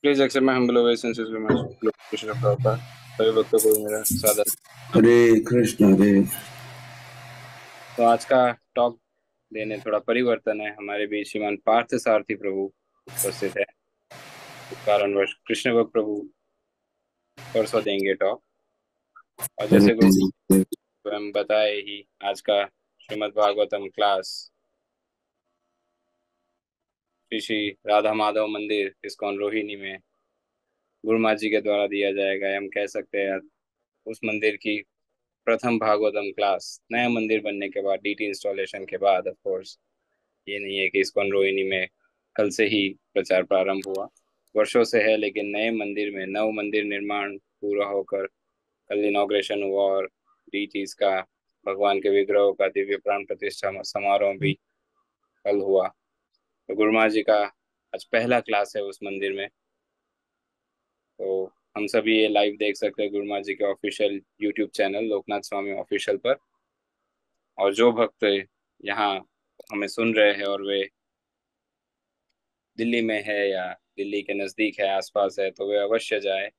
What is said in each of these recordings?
Please accept my humble obeisances with my Krishna Prabhupada. सभी भक्तों को मेरा सादर। हरे कृष्ण हरे। तो आज का टॉक देने थोड़ा परिवर्तन है, हमारे बीच श्रीमान पार्थ सारथी प्रभु उपस्थित है। इस कारणवश कृष्ण भक्त प्रभु परसों देंगे टॉक। और जैसे गुरु हरे स्वयं बताए ही, आज का श्रीमद् भागवतम क्लास श्री श्री राधा माधव मंदिर इस्कॉन रोहिणी में गुरु माँ जी के द्वारा दिया जाएगा। हम कह सकते हैं उस मंदिर की प्रथम भागवतम क्लास, नया मंदिर बनने के बाद, डीटी इंस्टॉलेशन के बाद। ऑफ कोर्स ये नहीं है कि इस्कॉन रोहिणी में कल से ही प्रचार प्रारंभ हुआ, वर्षों से है, लेकिन नए मंदिर में नव मंदिर निर्माण पूरा होकर कल इनॉग्रेशन हुआ और डीटीज का, भगवान के विग्रहों का दिव्य प्राण प्रतिष्ठा समारोह भी कल हुआ। तो गुरु महाराज जी का आज पहला क्लास है उस मंदिर में। तो हम सभी ये लाइव देख सकते हैं गुरु महाराज जी के ऑफिशियल यूट्यूब चैनल लोकनाथ स्वामी ऑफिशियल पर। और जो भक्त यहाँ हमें सुन रहे हैं और वे दिल्ली में है या दिल्ली के नज़दीक है, आसपास है, तो वे अवश्य जाए।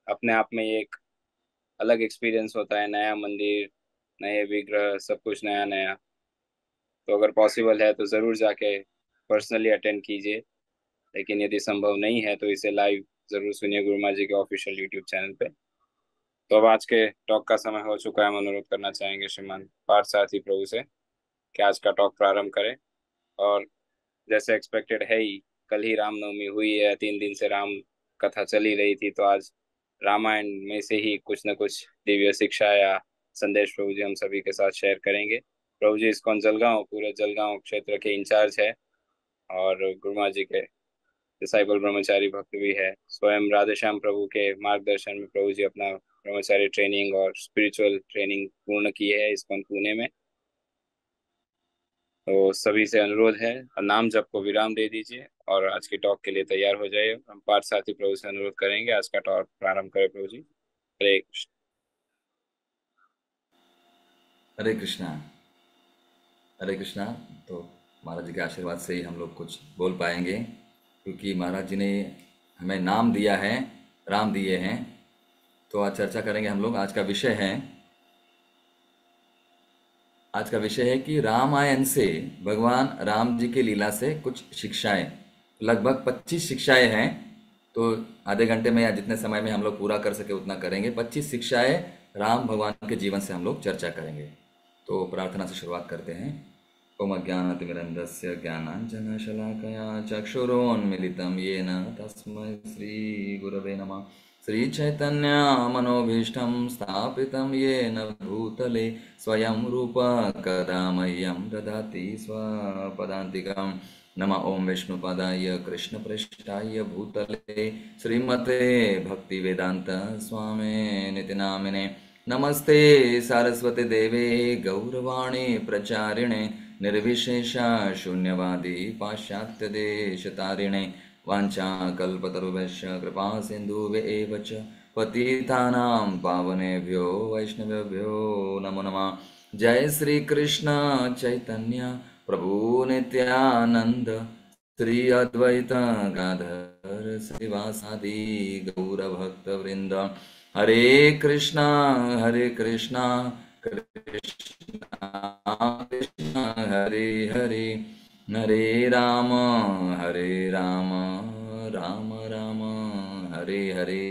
अपने आप में ये एक अलग एक्सपीरियंस होता है, नया मंदिर, नए विग्रह, सब कुछ नया नया। तो अगर पॉसिबल है तो ज़रूर जाके पर्सनली अटेंड कीजिए, लेकिन यदि संभव नहीं है तो इसे लाइव ज़रूर सुनिए गुरु महाराज जी के ऑफिशियल यूट्यूब चैनल पे। तो अब आज के टॉक का समय हो चुका है। हम अनुरोध करना चाहेंगे श्रीमान पार्थ सारथी प्रभु से कि आज का टॉक प्रारंभ करें। और जैसे एक्सपेक्टेड है ही, कल ही रामनवमी हुई है, 3 दिन से राम कथा चली रही थी, तो आज रामायण में से ही कुछ न कुछ दिव्य शिक्षा या संदेश प्रभु जी हम सभी के साथ शेयर करेंगे। प्रभु जी इस्कॉन जलगांव, पूरे जलगांव क्षेत्र के इंचार्ज है और गुरु महाराज जी के डिसाइबल ब्रह्मचारी भक्त भी है। स्वयं राधेश्याम प्रभु के मार्गदर्शन में प्रभु जी अपना ब्रह्मचारी ट्रेनिंग और स्पिरिचुअल ट्रेनिंग पूर्ण की है इस्कॉन पुणे में। तो सभी से अनुरोध है, नाम जप को विराम दे दीजिए और आज की टॉक के लिए तैयार हो जाइए। हम पार्थ साथी प्रभु से अनुरोध करेंगे आज का टॉक प्रारंभ करें। प्रभु जी, हरे कृष्ण। हरे कृष्णा। हरे कृष्णा। तो महाराज जी के आशीर्वाद से ही हम लोग कुछ बोल पाएंगे, क्योंकि महाराज जी ने हमें नाम दिया है, राम दिए हैं। तो आज चर्चा करेंगे हम लोग। आज का विषय है कि रामायण से, भगवान राम जी की लीला से कुछ शिक्षाएं, लगभग 25 शिक्षाएं हैं। तो आधे घंटे में या जितने समय में हम लोग पूरा कर सके उतना करेंगे। 25 शिक्षाएं राम भगवान के जीवन से हम लोग चर्चा करेंगे। तो प्रार्थना से शुरुआत करते हैं। ओम अज्ञानतिमिरन्धस्य ज्ञानाञ्जनशलाकया चक्षुरोन्मिलितं येन तस्मै श्रीगुरवे नमः। श्रीचैतन्यमनोभीष्टं स्थापितं येन भूतले स्वयं रूप कदा मह्यं ददाति स्वपदान्तिकं। नमः ओं विष्णुपदाय कृष्णप्रेष्ठाय भूतले श्रीमते भक्तिवेदान्त स्वामिनिति नामिने। नमस्ते सारस्वती देवे गौरवाणी प्रचारिणे निर्विशेषा शून्यवादी पाश्चात्यदेशतारिणे। वाञ्छाकल्पतरुभ्यश्च कृपा सिन्धुभ्य एव च पतितानां पावनेभ्यो वैष्णवेभ्यो नमो नमः। जय श्री कृष्ण चैतन्य प्रभु नित्यानंद, श्री अद्वैत गाधर श्रीवासादि गौरभक्तवृंद। हरे कृष्णा कृष्णा कृष्णा हरे हरे, हरे राम राम राम हरे हरे।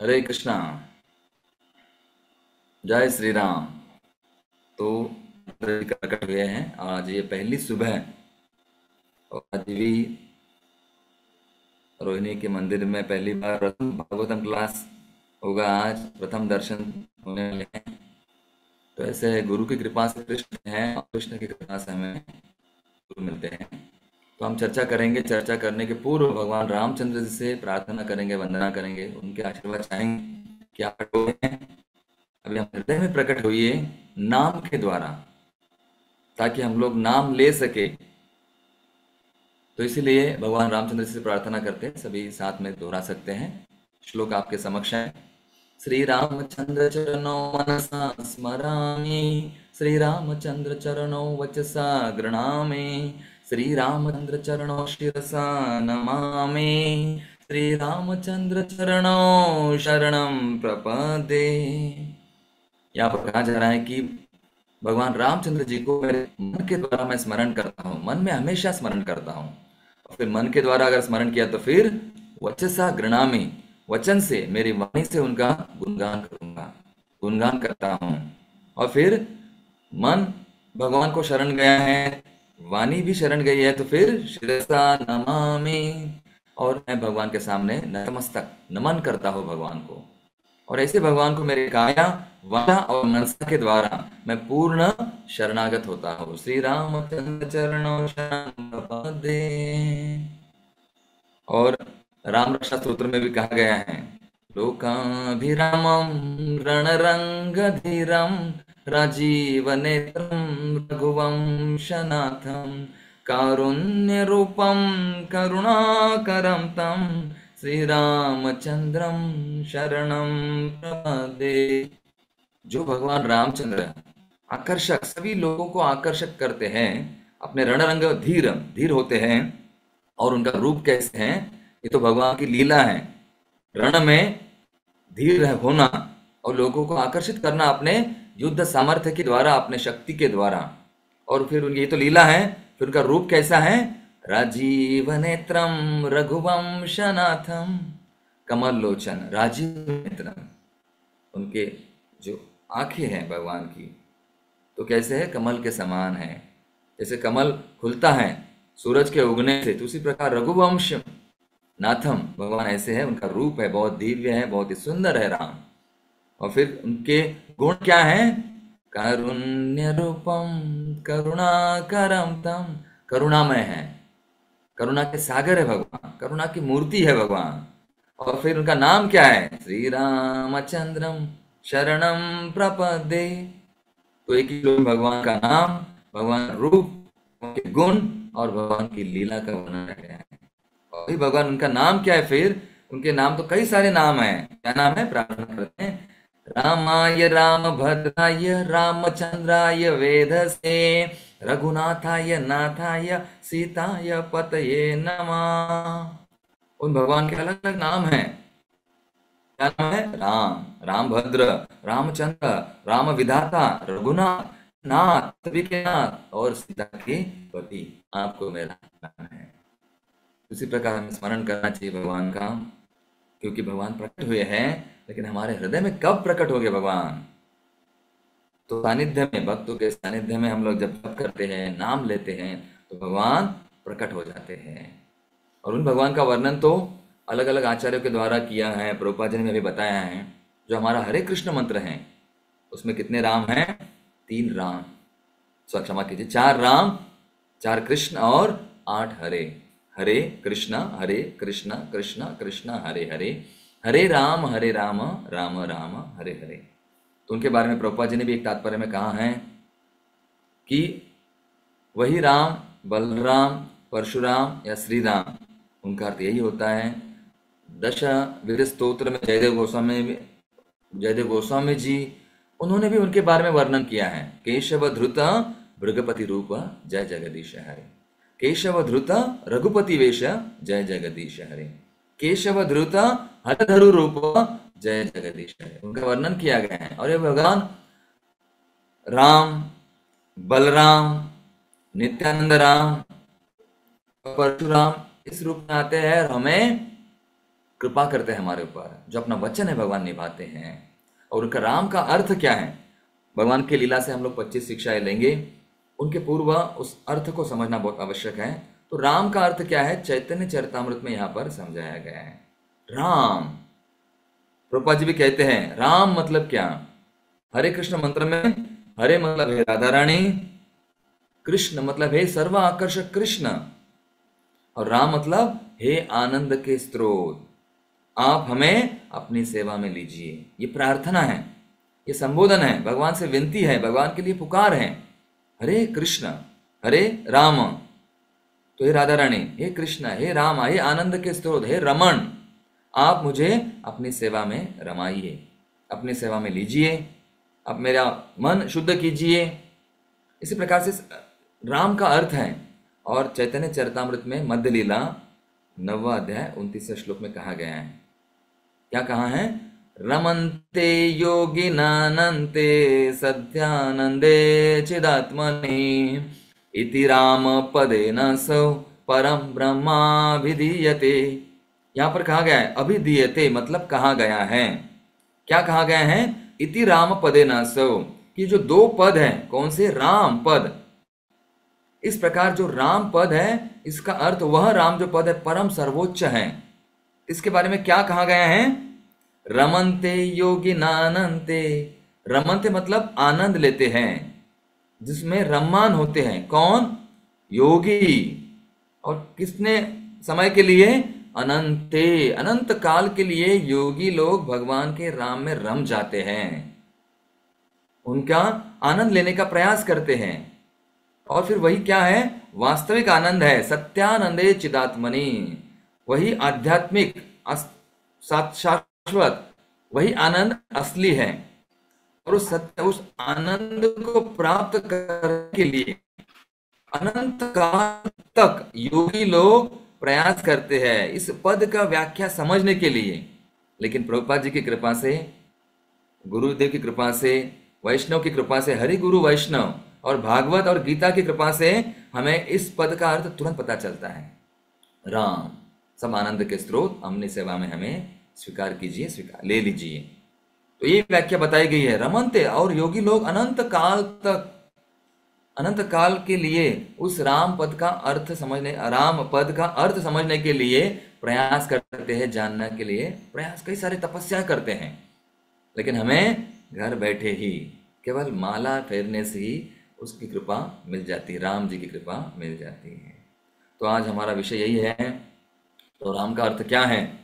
हरे कृष्णा। जय श्री राम। तो प्रकट हुए हैं आज ये पहली सुबह, और आज भी रोहिणी के मंदिर में पहली बार प्रथम भागवतम क्लास होगा। आज प्रथम दर्शन होने वाले हैं। तो ऐसे गुरु की कृपा से कृष्ण हैं और कृष्ण की कृपा से हमें गुरु मिलते हैं। तो हम चर्चा करेंगे। चर्चा करने के पूर्व भगवान रामचंद्र जी से प्रार्थना करेंगे, वंदना करेंगे, उनके आशीर्वाद चाहेंगे। क्या प्रकट हुए हैं? अभी हम हृदय में प्रकट हुए नाम के द्वारा, ताकि हम लोग नाम ले सके। तो इसीलिए भगवान रामचंद्र से प्रार्थना करते हैं। सभी साथ में दोहरा सकते हैं। श्लोक आपके समक्ष है। श्री रामचंद्र चरणों मनसा स्मरामि, श्री रामचंद्र चरणों वचसा गृणामि, श्री रामचंद्र चरणों शिरसा नमामि, श्री रामचंद्र चरणों शरणं प्रपद्ये। यहाँ पर कहा जा रहा है कि भगवान रामचंद्र जी को मेरे मन के द्वारा मैं स्मरण करता हूँ, मन में हमेशा स्मरण करता हूँ। और फिर मन के द्वारा अगर स्मरण किया तो फिर वचसा गृणामि, वचन से, मेरी वाणी से उनका गुणगान करूंगा, गुणगान करता हूँ। और फिर मन भगवान को शरण गया है, वाणी भी शरण गई है, तो फिर शिरसा नमामि, और मैं भगवान के सामने नतमस्तक नमन करता हूँ भगवान को। और ऐसे भगवान को मेरे काया, वाचा और मनसा के द्वारा मैं पूर्ण शरणागत होता हूँ। श्री रामचंद्र चरणों शरणं प्रपद्ये। और राम रक्षा स्तोत्र में भी कहा गया है, लोकाभिरामं रणरंगधीरं राजीवनेत्रं रघुवंशनाथं कारुण्यरूपं करुणाकरं तं श्रीरामचंद्रं शरणं प्रपद्ये। जो भगवान रामचंद्र आकर्षक, सभी लोगों को आकर्षक करते हैं, अपने रणरंग धीर धीर होते हैं। और उनका रूप कैसे है, ये तो भगवान की लीला है। रण में धीर होना और लोगों को आकर्षित करना अपने युद्ध सामर्थ्य के द्वारा, अपने शक्ति के द्वारा। और फिर उनकी ये तो लीला है, फिर उनका रूप कैसा है, राजीव नेत्रम रघुवंशनाथम, कमल लोचन, राजीव नेत्रम, उनके जो आंखें हैं भगवान की तो कैसे है, कमल के समान है। जैसे कमल खुलता है सूरज के उगने से, तो उसी प्रकार रघुवंश नाथम, भगवान ऐसे है, उनका रूप है बहुत दिव्य है, बहुत ही सुंदर है राम। और फिर उनके गुण क्या है, कारुण्य रूपम करुणाकरम तम, करुणामय है, करुणा के सागर है भगवान, करुणा की मूर्ति है भगवान। और फिर उनका नाम क्या है, श्री रामचंद्रम शरणम प्रपद्ये। तो एक ही लोग भगवान का नाम, भगवान रूप, उनके गुण और भगवान की लीला का वर्णन गया है। और भगवान उनका नाम क्या है, फिर उनके नाम तो कई सारे नाम हैं। क्या नाम है, प्रार्थना करते हैं, रामाय रामभद्राय रामचंद्राय वेधसे रघुनाथाय नाथाय सीताय पतये नमः। उन भगवान के अलग अलग नाम हैं। क्या नाम है, राम, रामभद्र, रामचंद्र, राम विधाता, रघुनाथ, नाथ, सभी के नाथ, और सीता के पति, आपको मेरा नाम है। उसी प्रकार हमें स्मरण करना चाहिए भगवान का, क्योंकि भगवान प्रकट हुए हैं, लेकिन हमारे हृदय में कब प्रकट हो गए भगवान, तो सानिध्य में, भक्तों के सानिध्य में हम लोग जब जप करते हैं, नाम लेते हैं, तो भगवान प्रकट हो जाते हैं। और उन भगवान का वर्णन तो अलग अलग आचार्यों के द्वारा किया है, प्रभुपाद जी ने भी बताया है। जो हमारा हरे कृष्ण मंत्र है, उसमें कितने राम हैं, 3 राम, क्षमा कीजिए, 4 राम, 4 कृष्ण और 8 हरे। हरे कृष्ण कृष्ण कृष्ण हरे हरे, हरे राम राम राम हरे हरे। तो उनके बारे में प्रभुपाद जी ने भी एक तात्पर्य में कहा है कि वही राम, बलराम, परशुराम या श्री राम, उनका अर्थ यही होता है। दश विध स्तोत्र में जयदेव गोस्वामी जी, उन्होंने भी उनके बारे में वर्णन किया है। केशव धृत भृगपति रूप जय जगदीश हरे, केशव धृत रघुपति वेश जय जगदीश हरे, केशव धृत हरधरु रूप जय जगदीश हरे, उनका वर्णन किया गया है। और ये भगवान राम, बलराम, नित्यानंद राम, परशुराम इस रूप में आते हैं और हमें कृपा करते हैं हमारे ऊपर। जो अपना वचन है भगवान निभाते हैं। और उनका राम का अर्थ क्या है, भगवान की लीला से हम लोग 25 शिक्षाएं लेंगे, उनके पूर्व उस अर्थ को समझना बहुत आवश्यक है। तो राम का अर्थ क्या है, चैतन्य चरितामृत में यहाँ पर समझाया गया है। राम, प्रभुपाद जी भी कहते हैं राम मतलब क्या, हरे कृष्ण मंत्र में हरे मतलब है राधा रानी, कृष्ण मतलब है सर्व आकर्षक कृष्ण, और राम मतलब हे आनंद के स्रोत, आप हमें अपनी सेवा में लीजिए। ये प्रार्थना है, ये संबोधन है, भगवान से विनती है, भगवान के लिए पुकार है। हरे कृष्ण, हरे राम, तो हे राधा रानी, हे कृष्ण, हे राम, हे आनंद के स्रोत, हे रमन, आप मुझे अपनी सेवा में रमाइए, अपनी सेवा में लीजिए, अब मेरा मन शुद्ध कीजिए। इसी प्रकार से राम का अर्थ है। और चैतन्य चरितामृत में मध्य लीला 9वां अध्याय 29वें श्लोक में कहा गया है। क्या कहा है? रमन्ते योगिनानन्ते सत्यानंदे चिदात्मनि इति राम पदेन सौ परम ब्रह्मा विधीयते। यहां पर कहा गया है अभिधीयते, मतलब कहा गया है। क्या कहा गया है? इति राम पदेन सौ, कि जो दो पद हैं, कौन से? राम पद। इस प्रकार जो राम पद है, इसका अर्थ वह राम जो पद है परम सर्वोच्च है। इसके बारे में क्या कहा गया है? रमन्ते योगी नानन्ते। रमन्ते मतलब आनंद लेते हैं, जिसमें रम्मान होते हैं। कौन? योगी। और किसने समय के लिए? अनंते, अनंत काल के लिए योगी लोग भगवान के राम में रम जाते हैं, उनका आनंद लेने का प्रयास करते हैं। और फिर वही क्या है? वास्तविक आनंद है। सत्यानंदे चिदात्मनि, वही आध्यात्मिक शाश्वत, वही आनंद असली है। और उस आनंद को प्राप्त करने के लिए अनंत काल तक योगी लोग प्रयास करते हैं इस पद का व्याख्या समझने के लिए। लेकिन प्रभुपाद जी की कृपा से, गुरुदेव की कृपा से, वैष्णव की कृपा से, हरि गुरु वैष्णव और भागवत और गीता की कृपा से हमें इस पद का अर्थ तुरंत पता चलता है। राम सब आनंद के स्रोत, अपनी सेवा में हमें स्वीकार कीजिए, स्वीकार ले लीजिए। तो ये व्याख्या बताई गई है। रमन्ते, और योगी लोग अनंत काल तक, अनंत काल के लिए उस राम पद का अर्थ समझने, राम पद का अर्थ समझने के लिए प्रयास करते हैं, जानने के लिए प्रयास, कई सारे तपस्या करते हैं। लेकिन हमें घर बैठे ही केवल माला फेरने से ही उसकी कृपा मिल जाती है, राम जी की कृपा मिल जाती है। तो आज हमारा विषय यही है। तो राम का अर्थ क्या है?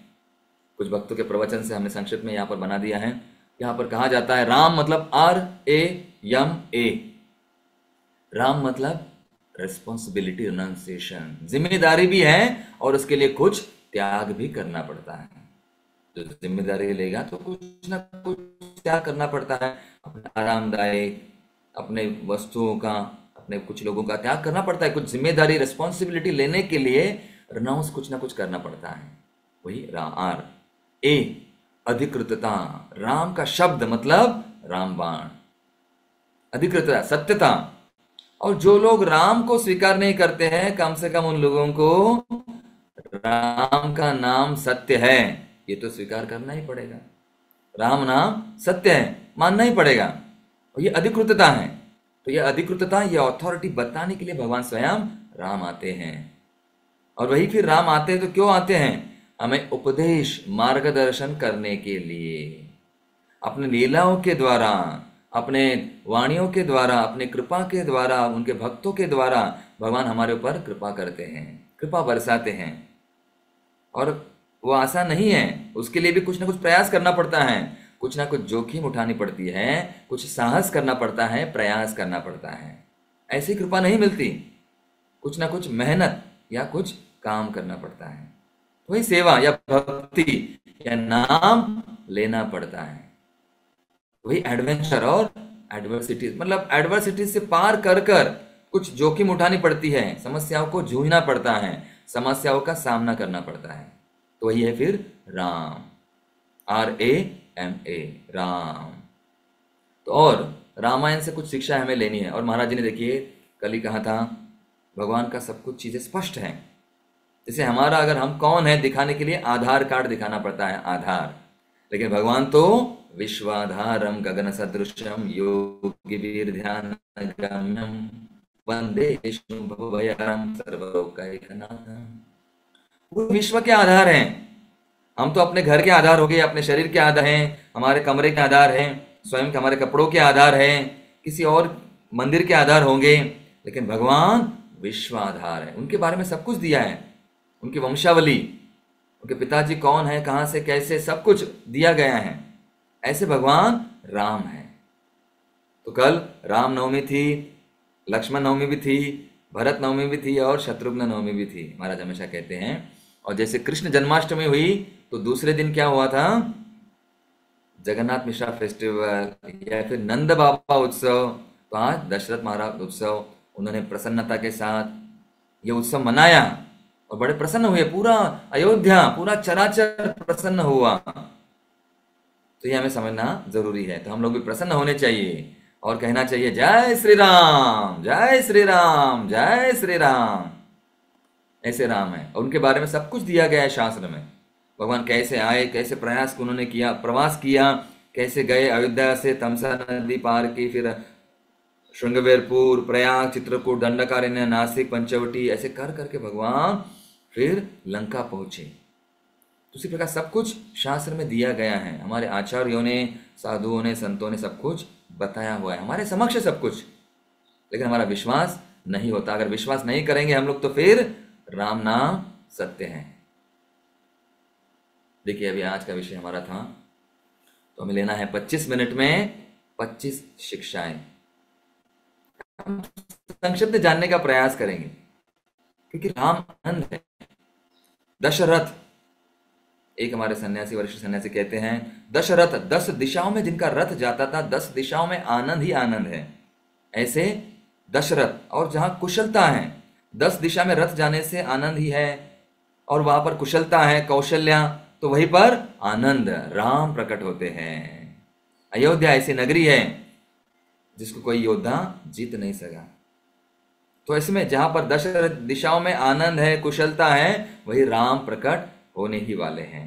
कुछ भक्तों के प्रवचन से हमने संक्षिप्त में यहाँ पर बना दिया है। यहाँ पर कहा जाता है राम मतलब RAMA। राम मतलब रिस्पॉन्सिबिलिटी, रिनंसिएशन, जिम्मेदारी भी है और उसके लिए कुछ त्याग भी करना पड़ता है। जो जिम्मेदारी लेगा तो कुछ ना कुछ त्याग करना पड़ता है। अपने आरामदायक, अपने वस्तुओं का, अपने कुछ लोगों का त्याग करना पड़ता है। कुछ जिम्मेदारी, रिस्पॉन्सिबिलिटी लेने के लिए रिनाउंस कुछ ना कुछ करना पड़ता है। वही RA, अधिकृतता। राम का शब्द मतलब रामबाण, अधिकृतता, सत्यता। और जो लोग राम को स्वीकार नहीं करते हैं, कम से कम उन लोगों को राम का नाम सत्य है ये तो स्वीकार करना ही पड़ेगा। राम नाम सत्य है, मानना ही पड़ेगा। और ये अधिकृतता है। तो ये अधिकृतता, ये अथॉरिटी बताने के लिए भगवान स्वयं राम आते हैं। और वही फिर राम आते हैं तो क्यों आते हैं? हमें उपदेश, मार्गदर्शन करने के लिए। अपने लीलाओं के द्वारा, अपने वाणियों के द्वारा, अपने कृपा के द्वारा, उनके भक्तों के द्वारा भगवान हमारे ऊपर कृपा करते हैं, कृपा बरसाते हैं। और वो आसान नहीं है, उसके लिए भी कुछ ना कुछ प्रयास करना पड़ता है, कुछ ना कुछ जोखिम उठानी पड़ती है, कुछ साहस करना पड़ता है, प्रयास करना पड़ता है। ऐसी कृपा नहीं मिलती, कुछ ना कुछ मेहनत या कुछ काम करना पड़ता है। वही सेवा या भक्ति या नाम लेना पड़ता है। वही एडवेंचर और एडवर्सिटीज, मतलब एडवर्सिटीज से पार कर कर कुछ जोखिम उठानी पड़ती है, समस्याओं को जूझना पड़ता है, समस्याओं का सामना करना पड़ता है। तो वही है फिर राम, RAMA, राम। तो और रामायण से कुछ शिक्षा हमें लेनी है। और महाराज जी ने देखिए कल ही कहा था, भगवान का सब कुछ चीजें स्पष्ट है। जैसे हमारा, अगर हम कौन है दिखाने के लिए आधार कार्ड दिखाना पड़ता है, आधार। लेकिन भगवान तो विश्वाधारम गगन सदृशम योगिवीर ध्यान गम्यम वंदे विष्णु भवभयहरम सर्वलोकैकनाथम। पूरे विश्व के आधार हैं। हम तो अपने घर के आधार हो गए, अपने शरीर के आधार हैं, हमारे कमरे के आधार हैं, स्वयं के हमारे कपड़ों के आधार हैं, किसी और मंदिर के आधार होंगे। लेकिन भगवान विश्व आधार है। उनके बारे में सब कुछ दिया है, उनकी वंशावली, उनके पिताजी कौन है, कहां से कैसे, सब कुछ दिया गया है। ऐसे भगवान राम है। तो कल राम नवमी थी, लक्ष्मण नवमी भी थी, भरत नवमी भी थी और शत्रुघ्न नवमी भी थी, महाराज हमेशा कहते हैं। और जैसे कृष्ण जन्माष्टमी हुई तो दूसरे दिन क्या हुआ था? जगन्नाथ मिश्रा फेस्टिवल या फिर नंद बाबा उत्सव। तो आज दशरथ महाराज उत्सव, उन्होंने प्रसन्नता के साथ ये उत्सव मनाया और बड़े प्रसन्न हुए, पूरा अयोध्या, पूरा चराचर प्रसन्न हुआ। तो ये हमें समझना जरूरी है। तो हम लोग भी प्रसन्न होने चाहिए और कहना चाहिए जय श्री राम, जय श्री राम, जय श्री राम। ऐसे राम है और उनके बारे में सब कुछ दिया गया है शास्त्र में। भगवान कैसे आए, कैसे प्रयास उन्होंने किया, प्रवास किया, कैसे गए, अयोध्या से तमसा नदी पार की, फिर श्रृंगवेरपुर, प्रयाग, चित्रकूट, दंडकारण्य, नासिक, पंचवटी, ऐसे कर करके भगवान फिर लंका पहुंचे। उसी प्रकार सब कुछ शास्त्र में दिया गया है। हमारे आचार्यों ने, साधुओं ने, संतों ने सब कुछ बताया हुआ है हमारे समक्ष सब कुछ, लेकिन हमारा विश्वास नहीं होता। अगर विश्वास नहीं करेंगे हम लोग तो फिर राम नाम सत्य है। देखिए अभी आज का विषय हमारा था, तो हमें लेना है 25 मिनट में 25 शिक्षाएं। हम संक्षिप्त जानने का प्रयास करेंगे क्योंकि राम आनंद है। दशरथ, एक हमारे सन्यासी, वरिष्ठ सन्यासी कहते हैं, दशरथ 10 दिशाओं में जिनका रथ जाता था, 10 दिशाओं में आनंद ही आनंद है। ऐसे दशरथ, और जहां कुशलता है, 10 दिशा में रथ जाने से आनंद ही है, और वहां पर कुशलता है, कौशल्या, तो वहीं पर आनंद राम प्रकट होते हैं। अयोध्या ऐसी नगरी है जिसको कोई योद्धा जीत नहीं सका। तो इसमें जहां पर 10 दिशाओं में आनंद है, कुशलता है, वही राम प्रकट होने ही वाले हैं।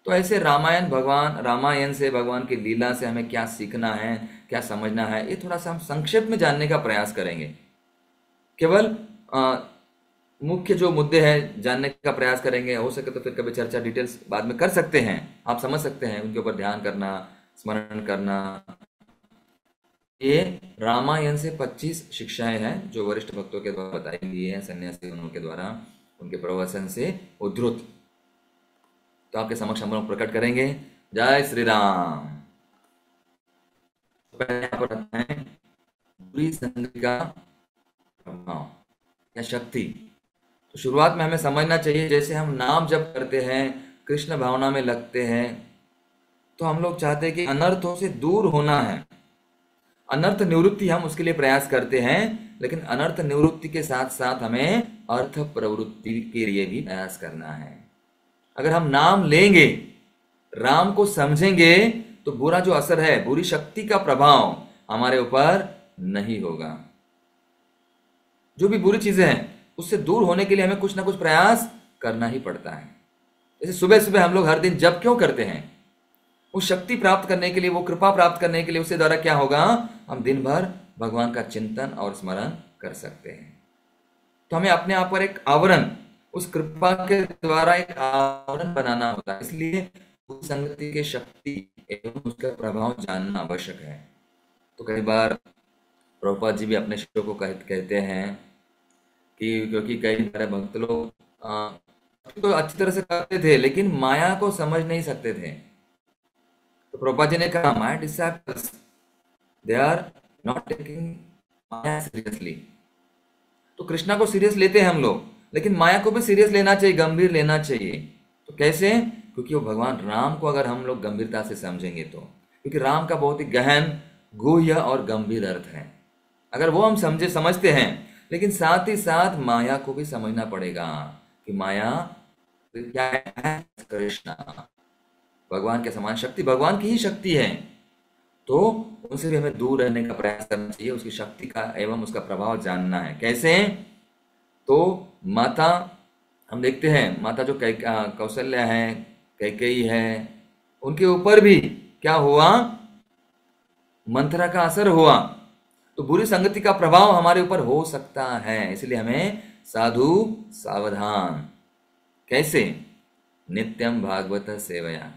तो ऐसे रामायण से, भगवान की लीला से हमें क्या सीखना है, क्या समझना है, ये थोड़ा सा हम संक्षेप में जानने का प्रयास करेंगे। केवल मुख्य जो मुद्दे हैं जानने का प्रयास करेंगे। हो सके तो फिर कभी चर्चा डिटेल्स बाद में कर सकते हैं, आप समझ सकते हैं, उनके ऊपर ध्यान करना, स्मरण करना। ये रामायण से 25 शिक्षाएं हैं जो वरिष्ठ भक्तों के द्वारा बताई गई है, सन्यासियों के द्वारा उनके प्रवचन से उद्धृत। तो आपके समक्ष हम लोग प्रकट करेंगे। जय श्री राम। पहले यहाँ पर आता है बुरी संगत का प्रभाव या शक्ति। तो शुरुआत में हमें समझना चाहिए, जैसे हम नाम जप करते हैं, कृष्ण भावना में लगते हैं, तो हम लोग चाहते हैं कि अनर्थों से दूर होना है। अनर्थ निवृत्ति हम उसके लिए प्रयास करते हैं, लेकिन अनर्थ निवृत्ति के साथ साथ हमें अर्थ प्रवृत्ति के लिए भी प्रयास करना है। अगर हम नाम लेंगे, राम को समझेंगे, तो बुरा जो असर है, बुरी शक्ति का प्रभाव हमारे ऊपर नहीं होगा। जो भी बुरी चीजें हैं उससे दूर होने के लिए हमें कुछ ना कुछ प्रयास करना ही पड़ता है। जैसे सुबह सुबह हम लोग हर दिन जप क्यों करते हैं? वो शक्ति प्राप्त करने के लिए, वो कृपा प्राप्त करने के लिए। उसके द्वारा क्या होगा, हम दिन भर भगवान का चिंतन और स्मरण कर सकते हैं। तो हमें अपने आप पर एक आवरण, उस कृपा के द्वारा एक आवरण बनाना होता है। इसलिए उस संगति की शक्ति एवं उसका प्रभाव जानना आवश्यक है। तो कई बार प्रभुपाद जी भी अपने शिष्यों को कहते हैं कि क्योंकि कई सारे भक्त लोग तो अच्छी तरह से करते थे लेकिन माया को समझ नहीं सकते थे। तो प्रभुपाद जी ने कहा, my disciples they are not taking maya seriously. तो कृष्णा को सीरियस लेते हैं हम लोग, लेकिन माया को भी सीरियस लेना चाहिए, गंभीर लेना चाहिए। तो कैसे? क्योंकि वो भगवान राम को अगर हम लोग गंभीरता से समझेंगे तो, क्योंकि राम का बहुत ही गहन, गुह्य और गंभीर अर्थ है। अगर वो हम समझते हैं, लेकिन साथ ही साथ माया को भी समझना पड़ेगा कि माया क्या है। कृष्णा भगवान के समान शक्ति, भगवान की ही शक्ति है, तो उनसे भी हमें दूर रहने का प्रयास करना चाहिए। उसकी शक्ति का एवं उसका प्रभाव जानना है। कैसे? तो माता, हम देखते हैं माता जो कौशल्या है, कैकेयी है, उनके ऊपर भी क्या हुआ, मंथरा का असर हुआ। तो बुरी संगति का प्रभाव हमारे ऊपर हो सकता है, इसलिए हमें साधु सावधान। कैसे? नित्यम भागवत सेवया,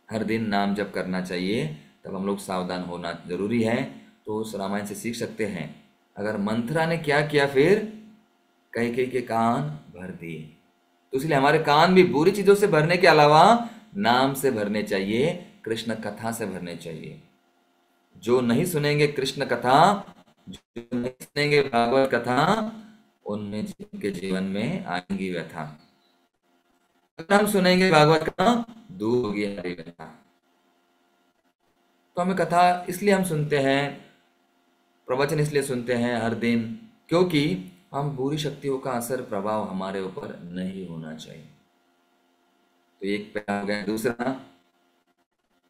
हर दिन नाम जप करना चाहिए, तब हम लोग सावधान होना जरूरी है। तो उस रामायण से सीख सकते हैं। अगर मंथरा ने क्या किया, फिर कैकेयी के कान भर दिए, तो इसलिए हमारे कान भी बुरी चीजों से भरने के अलावा नाम से भरने चाहिए, कृष्ण कथा से भरने चाहिए। जो नहीं सुनेंगे कृष्ण कथा, जो नहीं सुनेंगे भागवत कथा, उनमें जिनके जीवन में आएंगी व्यथा। अगर हम सुनेंगे भागवत कथा, दूर होगी हमारी व्यथा। तो हमें कथा इसलिए हम सुनते हैं, प्रवचन इसलिए सुनते हैं हर दिन, क्योंकि हम बुरी शक्तियों का असर प्रभाव हमारे ऊपर नहीं होना चाहिए। तो एक पे आ गया। दूसरा,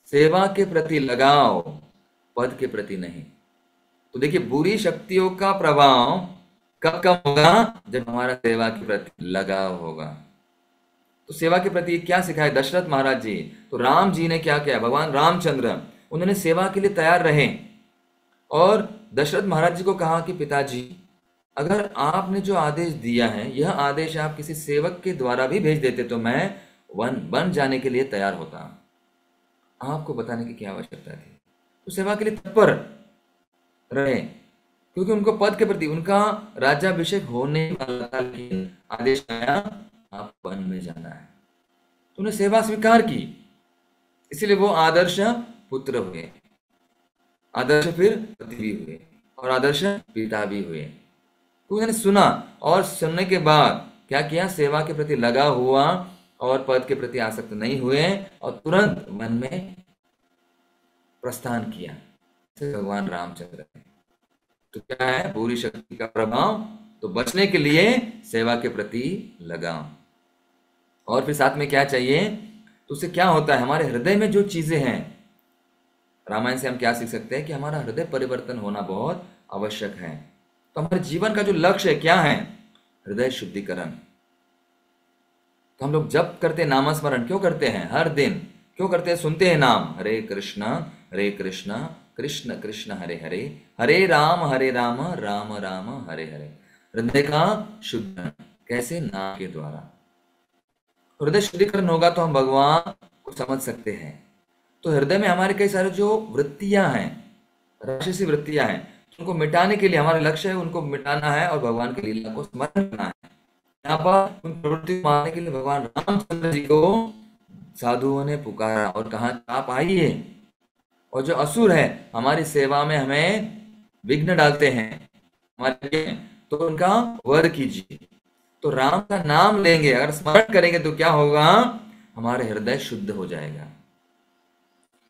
सेवा के प्रति लगाव, पद के प्रति नहीं। तो देखिए, बुरी शक्तियों का प्रभाव कब कब होगा? जब हमारा सेवा के प्रति लगाव होगा। तो सेवा के प्रति क्या सिखाया दशरथ महाराज जी? तो राम जी ने क्या किया? भगवान रामचंद्र उन्होंने सेवा के लिए तैयार रहे और दशरथ महाराज जी को कहा कि पिताजी, अगर आपने जो आदेश दिया है, यह आदेश आप किसी सेवक के द्वारा भी भेज देते तो मैं वन जाने के लिए तैयार होता। आपको बताने की क्या आवश्यकता थी? तो सेवा के लिए तत्पर रहे, क्योंकि उनको पद के प्रति, उनका राज्याभिषेक होने वाला था, लेकिन आदेश आया आप वन में जाना है। तो उन्हें सेवा स्वीकार की, इसलिए वो आदर्श पुत्र हुए, आदर्श फिर पति भी हुए और आदर्श पिता भी हुए। तो उन्होंने सुना और सुनने के बाद क्या किया? सेवा के प्रति लगा हुआ और पद के प्रति आसक्त नहीं हुए और तुरंत वन में प्रस्थान किया, भगवान रामचंद्र ने। तो क्या है? बुरी शक्ति का प्रभाव। तो बचने के लिए सेवा के प्रति लगाओ। और फिर साथ में क्या चाहिए? तो उससे क्या होता है? हमारे हृदय में जो चीजें हैं, रामायण से हम क्या सीख सकते हैं? कि हमारा हृदय परिवर्तन होना बहुत आवश्यक है। तो हमारे जीवन का जो लक्ष्य है क्या है? हृदय शुद्धिकरण। तो हम लोग जब करते हैं नामस्मरण, क्यों करते हैं? हर दिन क्यों करते हैं? सुनते हैं नाम, हरे कृष्णा कृष्ण कृष्ण हरे हरे, हरे राम राम राम हरे हरे। हृदय का शुद्ध कैसे? नाम के द्वारा। हृदय शुद्धिकरण होगा तो हम भगवान को समझ सकते हैं। तो हृदय में हमारे कई सारे जो वृत्तियां हैं, राक्षसी वृत्तियां हैं, उनको मिटाने के लिए हमारा लक्ष्य है, उनको मिटाना है और भगवान की लीला को स्मरण करना है। यहाँ पर उन प्रवृत्ति को मारने के लिए भगवान रामचंद्र जी को साधुओं ने पुकारा और कहा आप आइए, और जो असुर है हमारी सेवा में हमें विघ्न डालते हैं हमारे, तो उनका वध कीजिए। तो राम का नाम लेंगे, अगर स्मरण करेंगे तो क्या होगा? हमारे हृदय शुद्ध हो जाएगा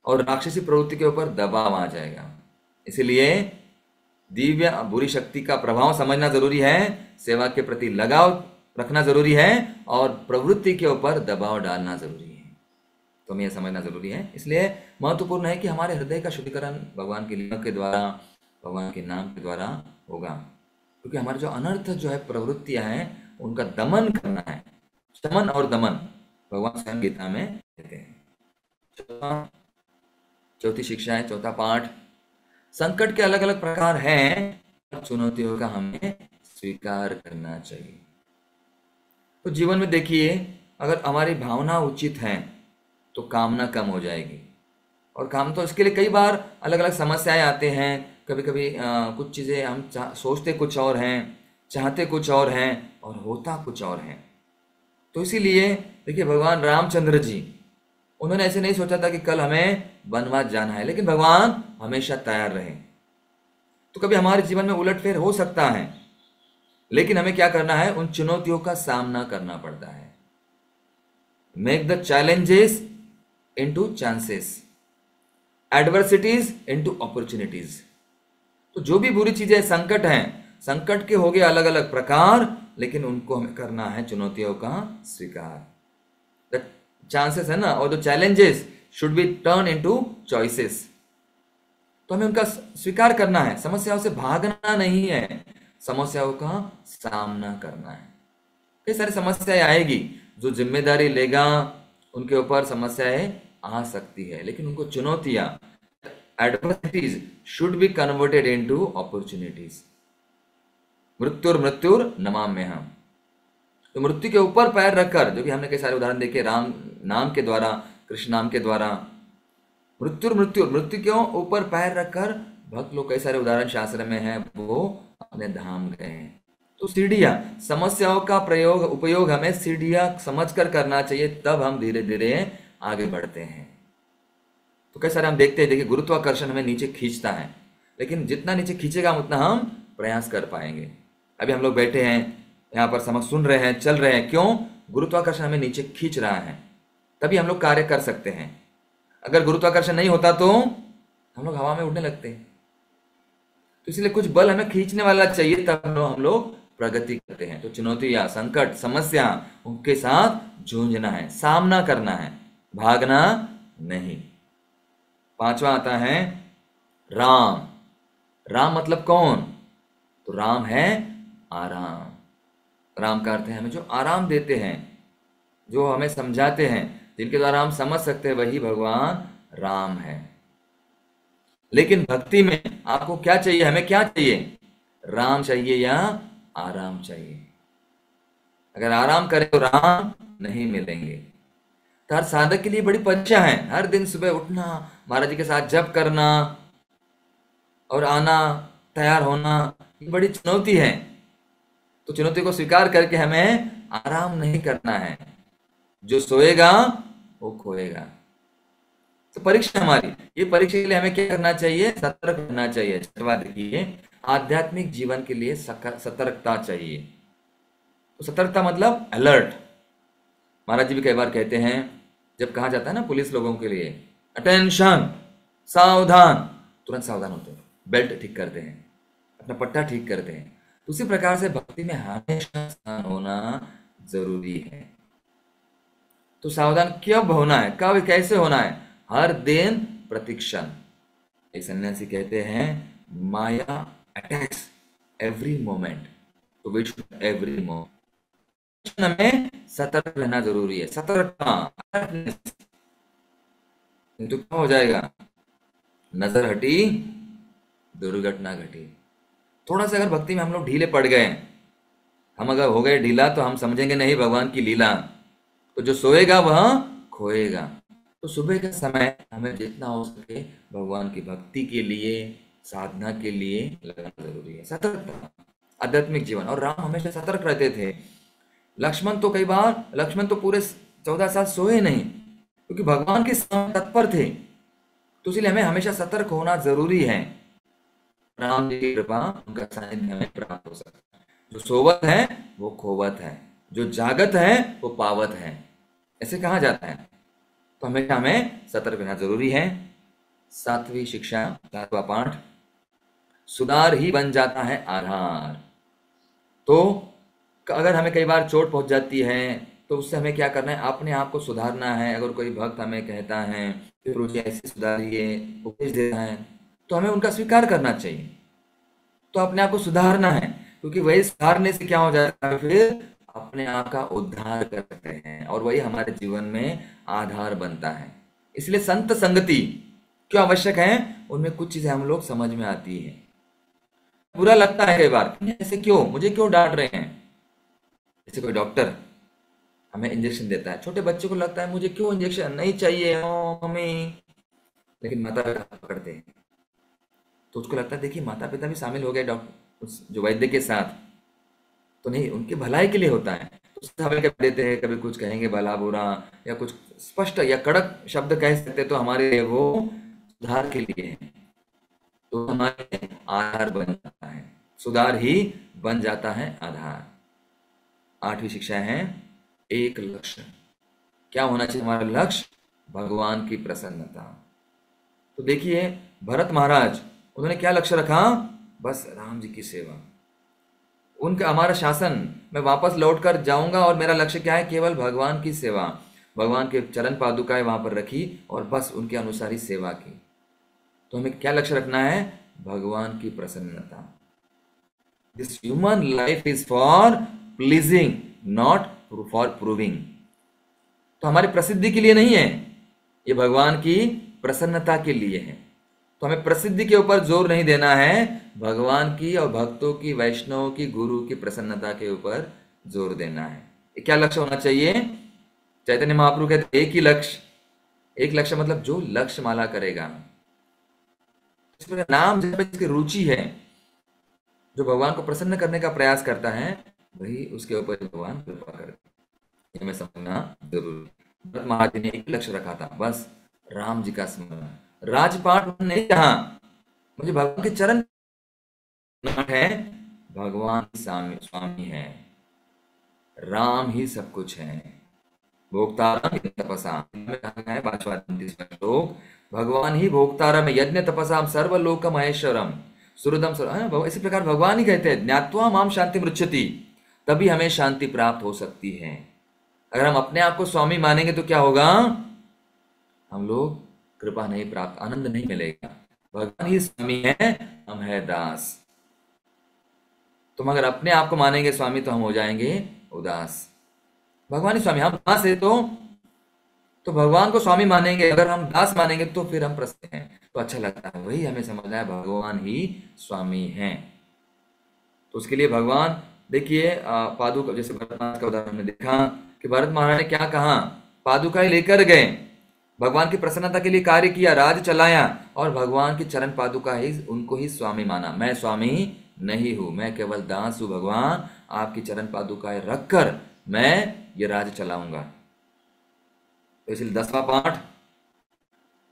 और राक्षसी प्रवृत्ति के ऊपर दबाव आ जाएगा। इसलिए दिव्य बुरी शक्ति का प्रभाव समझना जरूरी है, सेवा के प्रति लगाव रखना जरूरी है और प्रवृत्ति के ऊपर दबाव डालना जरूरी है। तो हमें यह समझना जरूरी है। इसलिए महत्वपूर्ण है कि हमारे हृदय का शुद्धिकरण भगवान की लीला के द्वारा, भगवान के नाम के द्वारा होगा, क्योंकि हमारे जो अनर्थ जो है प्रवृत्तियां हैं उनका दमन करना है। शमन और दमन भगवान स्वयं गीता में कहते हैं। चौथी शिक्षा है, चौथा पाठ, संकट के अलग अलग प्रकार हैं, चुनौतियों का हमें स्वीकार करना चाहिए। तो जीवन में देखिए, अगर हमारी भावना उचित है तो कामना कम हो जाएगी, और काम तो इसके लिए कई बार अलग अलग समस्याएं आते हैं। कभी कभी कुछ चीज़ें हम सोचते कुछ और हैं, चाहते कुछ और हैं और होता कुछ और है। तो इसीलिए देखिए, भगवान रामचंद्र जी उन्होंने ऐसे नहीं सोचा था कि कल हमें वनवास जाना है, लेकिन भगवान हमेशा तैयार रहे। तो कभी हमारे जीवन में उलटफेर हो सकता है, लेकिन हमें क्या करना है? उन चुनौतियों का सामना करना पड़ता है। Make the challenges into chances, adversities into opportunities. तो जो भी बुरी चीजें, संकट हैं, संकट के हो गए अलग अलग प्रकार, लेकिन उनको हमें करना है चुनौतियों का स्वीकार। द चांसेस है ना, और the challenges should be turn into choices. तो हमें उनका स्वीकार करना है, समस्याओं से भागना नहीं है, समस्याओं का सामना करना है। कई सारी समस्याएं आएगी, जो जिम्मेदारी लेगा उनके ऊपर समस्याएं आ सकती है, लेकिन उनको चुनौतियां, adversities should be converted into opportunities. मृत्युर नमाम्यहम्। तो मृत्यु के ऊपर पैर रखकर, जो कि हमने कई सारे उदाहरण देखे राम नाम के द्वारा, कृष्ण नाम के द्वारा, मृत्यु के ऊपर पैर रखकर भक्त लोग, कई सारे उदाहरण शास्त्र में हैं, वो अपने धाम गए हैं। तो सीढ़ियां, समस्याओं का उपयोग हमें सीढ़ियां समझकर करना चाहिए, तब हम धीरे धीरे आगे बढ़ते हैं। तो कई सारे हम देखते हैं, देखिए गुरुत्वाकर्षण हमें नीचे खींचता है, लेकिन जितना नीचे खींचेगा उतना हम प्रयास कर पाएंगे। अभी हम लोग बैठे हैं यहाँ पर, समझ सुन रहे हैं, चल रहे हैं, क्यों? गुरुत्वाकर्षण हमें नीचे खींच रहा है, तभी हम लोग कार्य कर सकते हैं। अगर गुरुत्वाकर्षण नहीं होता तो हम लोग हवा में उड़ने लगते हैं। तो इसलिए कुछ बल हमें खींचने वाला चाहिए, तब हम लोग प्रगति करते हैं। तो चुनौतियां, संकट, समस्या, उनके साथ जूझना है, सामना करना है, भागना नहीं। पांचवा आता है राम। राम मतलब कौन? तो राम है आराम। राम का अर्थ है हमें जो आराम देते हैं, जो हमें समझाते हैं, जिनके द्वारा हम समझ सकते हैं, वही भगवान राम है। लेकिन भक्ति में आपको क्या चाहिए, हमें क्या चाहिए? राम चाहिए या आराम चाहिए? अगर आराम करें तो राम नहीं मिलेंगे। तो हर साधक के लिए बड़ी परीक्षा है। हर दिन सुबह उठना, महाराज जी के साथ जप करना और आना, तैयार होना, ये बड़ी चुनौती है। तो चुनौती को स्वीकार करके हमें आराम नहीं करना है। जो सोएगा वो खोएगा। तो परीक्षा हमारी, ये परीक्षा के लिए हमें क्या करना चाहिए? सतर्क रहना चाहिए। छठवां देखिए, आध्यात्मिक जीवन के लिए सतर्कता चाहिए। तो सतर्कता मतलब अलर्ट। महाराज जी भी कई बार कहते हैं, जब कहा जाता है ना पुलिस लोगों के लिए, अटेंशन, सावधान, तुरंत सावधान होते हैं, बेल्ट ठीक करते हैं, अपना पट्टा ठीक करते हैं। तो उसी प्रकार से भक्ति में हमेशा सावधान होना जरूरी है। तो सावधान कब होना है, कब कैसे होना है? हर दिन, प्रतिक्षण। एक सन्यासी कहते हैं, माया अटैक्स एवरी मोमेंट, तो वी शुड एवरी मोमेंट में सतर्क रहना जरूरी है। सतर्कता, नहीं तो क्या हो जाएगा? नजर हटी, दुर्घटना घटी। थोड़ा सा अगर भक्ति में हम लोग ढीले पड़ गए, हम अगर हो गए ढीला, तो हम समझेंगे नहीं भगवान की लीला। तो जो सोएगा वह खोएगा। तो सुबह का समय हमें जितना हो सके भगवान की भक्ति के लिए, साधना के लिए लगाना जरूरी है। सतर्कता, आध्यात्मिक जीवन। और राम हमेशा सतर्क रहते थे। लक्ष्मण तो कई बार, लक्ष्मण तो पूरे 14 साल सोए नहीं, क्योंकि भगवान के सामने तत्पर थे। तो इसलिए हमें हमेशा सतर्क होना जरूरी है। राम जी की कृपा, उनका सानिध्य हमें प्राप्त हो सकता है। जो सोवत है वो खोवत है, जो जागत है वो पावत है, ऐसे कहा जाता है। तो हमेशा हमें सतर्क रहना जरूरी है। सातवीं शिक्षा, सातवां पाठ, सुधार ही बन जाता है आधार। तो अगर हमें कई बार चोट पहुंच जाती है, तो उससे हमें क्या करना है? अपने आप को सुधारना है। अगर कोई भक्त हमें कहता है कि रुचि ऐसे सुधारिए, उपदेश देता है, तो हमें उनका स्वीकार करना चाहिए। तो अपने आप को सुधारना है, क्योंकि वही सुधारने से क्या हो जाता है? फिर अपने आप का उद्धार कर सकते हैं, और वही हमारे जीवन में आधार बनता है। इसलिए संत संगति क्यों आवश्यक है? उनमें कुछ चीजें हम लोग समझ में आती है। बुरा लगता है कई बार, ऐसे क्यों, मुझे क्यों डांट रहे हैं? जैसे कोई डॉक्टर हमें इंजेक्शन देता है, छोटे बच्चे को लगता है मुझे क्यों इंजेक्शन नहीं चाहिए मम्मी, लेकिन माता पिता पकड़ते हैं, तो उसको लगता है देखिए माता पिता भी शामिल हो गए डॉक्टर, जो वैद्य के साथ, तो नहीं, उनके भलाई के लिए होता है। तो उससे हमें क्या देते हैं, कभी कुछ कहेंगे भला बुरा, या कुछ स्पष्ट या कड़क शब्द कह सकते, तो हमारे लिए वो सुधार के लिए है। तो हमारे आधार बन जाता है, सुधार ही बन जाता है आधार। आठवीं शिक्षा है एक लक्ष्य। क्या होना चाहिए हमारा लक्ष्य? भगवान की प्रसन्नता। तो देखिए भरत महाराज, उन्होंने क्या लक्ष्य रखा? बस राम जी की सेवा। उनका हमारा शासन, मैं वापस लौट कर जाऊंगा और मेरा लक्ष्य क्या है? केवल भगवान की सेवा। भगवान के चरण पादुकाएं वहां पर रखी और बस उनके अनुसार ही सेवा की। तो हमें क्या लक्ष्य रखना है? भगवान की प्रसन्नता। This human life is for pleasing, not for proving. तो हमारी प्रसिद्धि के लिए नहीं है, ये भगवान की प्रसन्नता के लिए है। तो हमें प्रसिद्धि के ऊपर जोर नहीं देना है, भगवान की और भक्तों की, वैष्णव की, गुरु की प्रसन्नता के ऊपर जोर देना है। ये क्या लक्ष्य होना चाहिए? चैतन्य महाप्रभु कहते एक ही लक्ष्य। एक लक्ष्य मतलब जो लक्ष्य माला करेगा, इसमें नाम जब इसकी रुचि है, जो भगवान को प्रसन्न करने का प्रयास करता है, वही उसके ऊपर भगवान कृपा करते। ये हमें समझना जरूरी। भरत महाराज ने एक लक्ष्य रखा था, बस राम जी का स्मरण। राजपाट उन्होंने नहीं कहा मुझे भगवान के चरण है, भगवान स्वामी है, राम ही सब कुछ है। भोक्तारम यज्ञ तपसा में कहा है 5वां 29वां श्लोक, भगवान ही भोक्तारम यज्ञ तपसा सर्वलोक महेश्वरम सुहृदम इसी प्रकार भगवान ही कहते हैं ज्ञात्वा माम शांति मृच्छति, तभी हमें शांति प्राप्त हो सकती है। अगर हम अपने आप को स्वामी मानेंगे तो क्या होगा, हम लोग कृपा नहीं प्राप्त, आनंद नहीं मिलेगा। भगवान ही स्वामी है, हम है दास। तुम अगर अपने आप को मानेंगे स्वामी तो हम हो जाएंगे उदास। भगवान ही स्वामी, हम दास है तो भगवान को स्वामी मानेंगे, अगर हम दास मानेंगे तो फिर हम प्रसन्न हैं, तो अच्छा लगता है। वही हमें समझना है, भगवान ही स्वामी हैं। तो उसके लिए भगवान देखिए पादुका, जैसे भरत महाराज का उदाहरण हमने देखा कि भरत महाराज ने क्या कहा, पादुकाएं लेकर गए, भगवान की प्रसन्नता के लिए कार्य किया, राज चलाया, और भगवान की चरण पादुका ही उनको ही स्वामी माना। मैं स्वामी नहीं हूं, मैं केवल दास हूं, भगवान आपकी चरण पादुकाएं रखकर मैं ये राज चलाऊंगा। तो इसलिए 10वां पाठ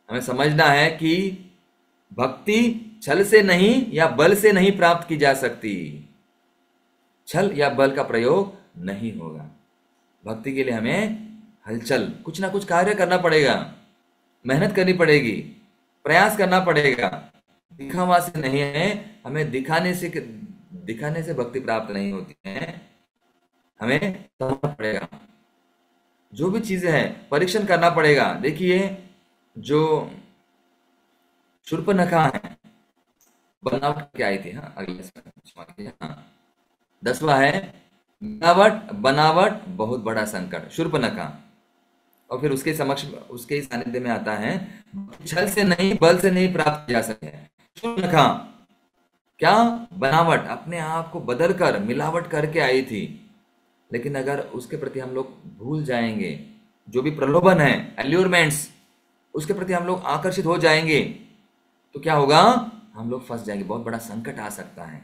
हमें समझना है कि भक्ति छल से नहीं या बल से नहीं प्राप्त की जा सकती। छल या बल का प्रयोग नहीं होगा। भक्ति के लिए हमें हलचल, कुछ ना कुछ कार्य करना पड़ेगा, मेहनत करनी पड़ेगी, प्रयास करना पड़ेगा। दिखावा से नहीं है, हमें दिखाने से भक्ति प्राप्त नहीं होती है, हमें समझना पड़ेगा। जो भी चीजें हैं परीक्षण करना पड़ेगा। देखिए जो शूर्पणखा है, बनावट क्या आई थी, हाँ अगले हाँ 10वां है बनावट बहुत बड़ा संकट, शूर्पणखा। और फिर उसके समक्ष, उसके सानिध्य में आता है छल से नहीं बल से नहीं प्राप्त किया जा सके। शूर्पणखा क्या, बनावट, अपने आप को बदल कर मिलावट करके आई थी। लेकिन अगर उसके प्रति हम लोग भूल जाएंगे, जो भी प्रलोभन है, एल्यूरमेंट्स, उसके प्रति हम लोग आकर्षित हो जाएंगे, तो क्या होगा, हम लोग फंस जाएंगे, बहुत बड़ा संकट आ सकता है।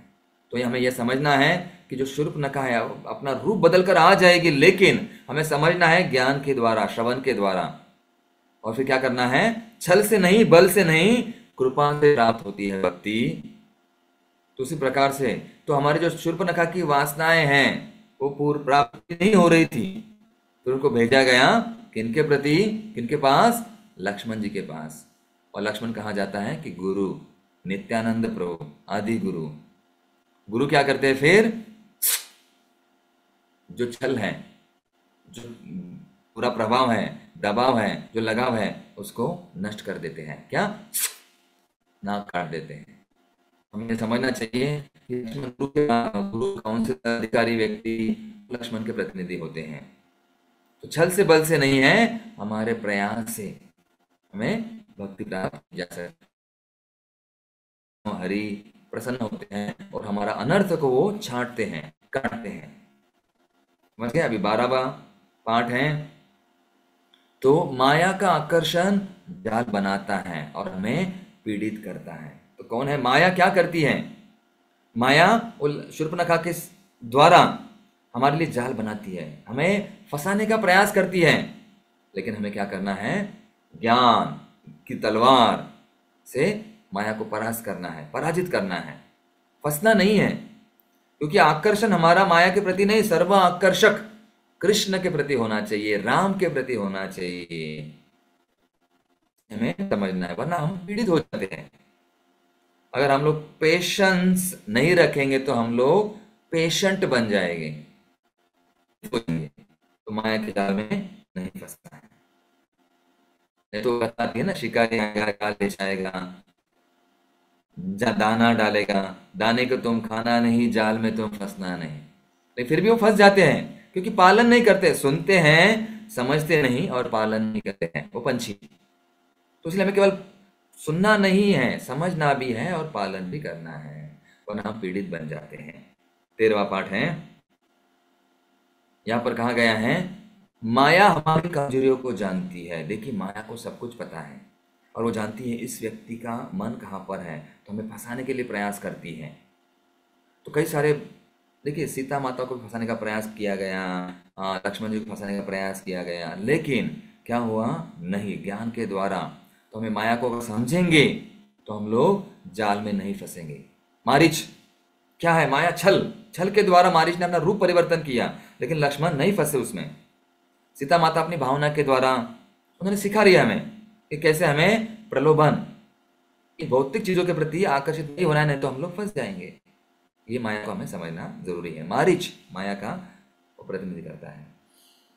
तो हमें यह समझना है कि जो शूर्पणखा है अपना रूप बदल कर आ जाएगी, लेकिन हमें समझना है ज्ञान के द्वारा, श्रवण के द्वारा। और फिर क्या करना है, छल से नहीं बल से नहीं, कृपा से प्राप्त होती है भक्ति। तो उसी प्रकार से तो हमारे जो शूर्पणखा की वासनाएं हैं वो पूर्व प्राप्ति नहीं हो रही थी, फिर उनको भेजा गया किनके प्रति, किनके पास, लक्ष्मण जी के पास। और लक्ष्मण कहा जाता है कि गुरु, नित्यानंद प्रभु, आदि गुरु। गुरु क्या करते हैं फिर, जो छल है, जो पूरा प्रभाव है, दबाव है, जो लगाव है, उसको नष्ट कर देते हैं। क्या, नाक काट देते हैं। हमें समझना चाहिए कि लक्ष्मण गुरु कौन से अधिकारी व्यक्ति लक्ष्मण के प्रतिनिधि होते हैं। तो छल से बल से नहीं है, हमारे प्रयास से हमें भक्ति प्राप्त की जा सकती है। हरि प्रसन्न होते हैं और हमारा अनर्थ को वो छांटते हैं, काटते हैं। समझ गए? अभी 12वां पाठ है। तो माया का आकर्षण जाल बनाता है और हमें पीड़ित करता है। तो कौन है माया, क्या करती है माया? शूर्पणखा के द्वारा हमारे लिए जाल बनाती है, हमें फंसाने का प्रयास करती है। लेकिन हमें क्या करना है, ज्ञान की तलवार से माया को परास्त करना है, पराजित करना है, फंसना नहीं है। क्योंकि आकर्षण हमारा माया के प्रति नहीं, सर्व आकर्षक कृष्ण के प्रति होना चाहिए, राम के प्रति होना चाहिए। हमें समझना है, वरना हम पीड़ित हो जाते हैं। अगर हम लोग पेशेंस नहीं रखेंगे तो हम लोग पेशेंट बन जाएंगे, तो माया के जाल में नहीं फंसना है। तो बताती है ना, शिकारी आएगा, जाल ले जाएगा, दाना डालेगा, दाने को तुम खाना नहीं, जाल में तुम फंसना नहीं। लेकिन फिर भी वो फंस जाते हैं, क्योंकि पालन नहीं करते, सुनते हैं, समझते नहीं और पालन नहीं करते हैं, वो पंछी। तो इसलिए हमें केवल सुनना नहीं है, समझना भी है और पालन भी करना है, वरना हम पीड़ित बन जाते हैं। 13वां पाठ है, यहां पर कहा गया है माया हमारी कमजोरियों को जानती है। देखिए माया को सब कुछ पता है और वो जानती है इस व्यक्ति का मन कहाँ पर है, तो हमें फंसाने के लिए प्रयास करती है। तो कई सारे, देखिए सीता माता को फंसाने का प्रयास किया गया, लक्ष्मण जी को फंसाने का प्रयास किया गया, लेकिन क्या हुआ, नहीं, ज्ञान के द्वारा। तो हमें माया को अगर समझेंगे तो हम लोग जाल में नहीं फंसेंगे। मारीच क्या है, माया, छल। छल के द्वारा मारीच ने अपना रूप परिवर्तन किया, लेकिन लक्ष्मण नहीं फंसे उसमें। सीता माता अपनी भावना के द्वारा उन्होंने सिखा दिया हमें कि कैसे हमें प्रलोभन, भौतिक चीजों के प्रति आकर्षित नहीं होना है, नहीं तो हम लोग फंस जाएंगे। ये माया को हमें समझना जरूरी है। मारीच माया का वो प्रतिनिधि करता है।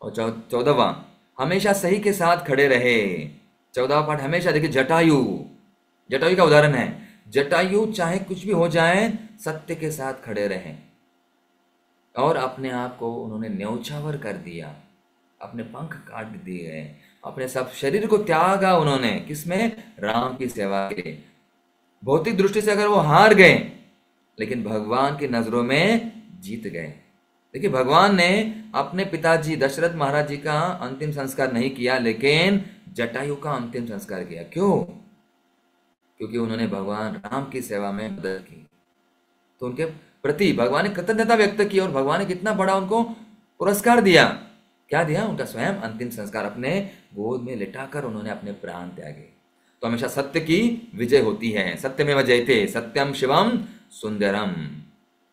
और 14वां, हमेशा सही के साथ खड़े रहे। 14वां पाठ हमेशा, देखिए जटायु, जटायु का उदाहरण है। जटायु चाहे कुछ भी हो जाए सत्य के साथ खड़े रहे, और अपने आप को उन्होंने न्यौछावर कर दिया, अपने पंख काट दिए, अपने सब शरीर को त्यागा उन्होंने, किसमें? राम की सेवा के लिए। भौतिक दृष्टि से अगर वो हार गए, लेकिन भगवान की नजरों में जीत गए। देखिए भगवान ने अपने पिताजी दशरथ महाराज जी का अंतिम संस्कार नहीं किया, लेकिन जटायु का अंतिम संस्कार किया। क्यों? क्योंकि उन्होंने भगवान राम की सेवा में मदद की, तो उनके प्रति भगवान ने कृतज्ञता व्यक्त की, और भगवान ने कितना बड़ा उनको पुरस्कार दिया। क्या दिया? उनका स्वयं अंतिम संस्कार, अपने गोद में लिटाकर उन्होंने अपने प्राण त्यागे। तो हमेशा सत्य की विजय होती है। सत्यमेव जयते, सत्यम शिवम सुंदरम।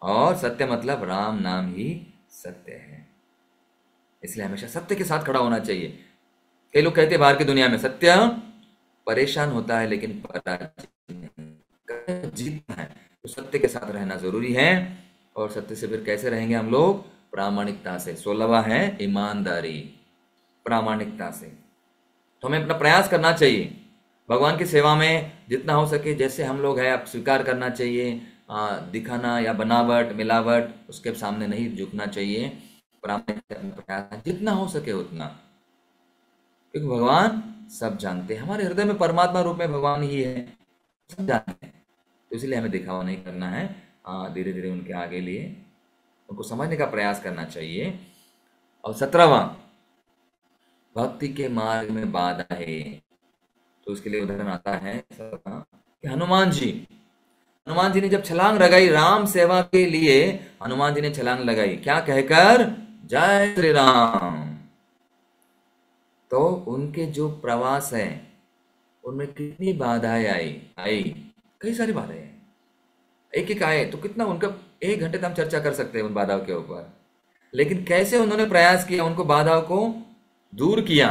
और सत्य मतलब राम नाम ही सत्य है, इसलिए हमेशा सत्य के साथ खड़ा होना चाहिए। कई लोग कहते हैं बाहर की दुनिया में सत्य परेशान होता है, लेकिन पराजित नहीं, जीतना है तो सत्य के साथ रहना जरूरी है। और सत्य से फिर कैसे रहेंगे हम लोग? प्रामाणिकता से। 16वां है ईमानदारी, प्रामाणिकता से। तो हमें अपना प्रयास करना चाहिए भगवान की सेवा में, जितना हो सके। जैसे हम लोग हैं, आप स्वीकार करना चाहिए। दिखाना या बनावट मिलावट उसके सामने नहीं झुकना चाहिए। प्रामाणिकता में प्रयास जितना हो सके उतना, क्योंकि भगवान सब जानते हैं। हमारे हृदय में परमात्मा रूप में भगवान ही है, सब जानते हैं। तो इसलिए हमें दिखावा नहीं करना है, धीरे धीरे उनके आगे लिए उनको समझने का प्रयास करना चाहिए। और 17वां, भक्ति के मार्ग में बाधा है। तो उसके लिए उदाहरण आता है कि हनुमान जी ने जब छलांग लगाई राम सेवा के लिए, हनुमान जी ने छलांग लगाई क्या कहकर? जय श्री राम। तो उनके जो प्रवास है उनमें कितनी बाधाएं आई, कई सारी बाधाएं एक एक आए, तो कितना उनका 1 घंटे तक हम चर्चा कर सकते हैं उन बाधाओं के ऊपर। लेकिन कैसे उन्होंने प्रयास किया, उनको बाधाओं को दूर किया।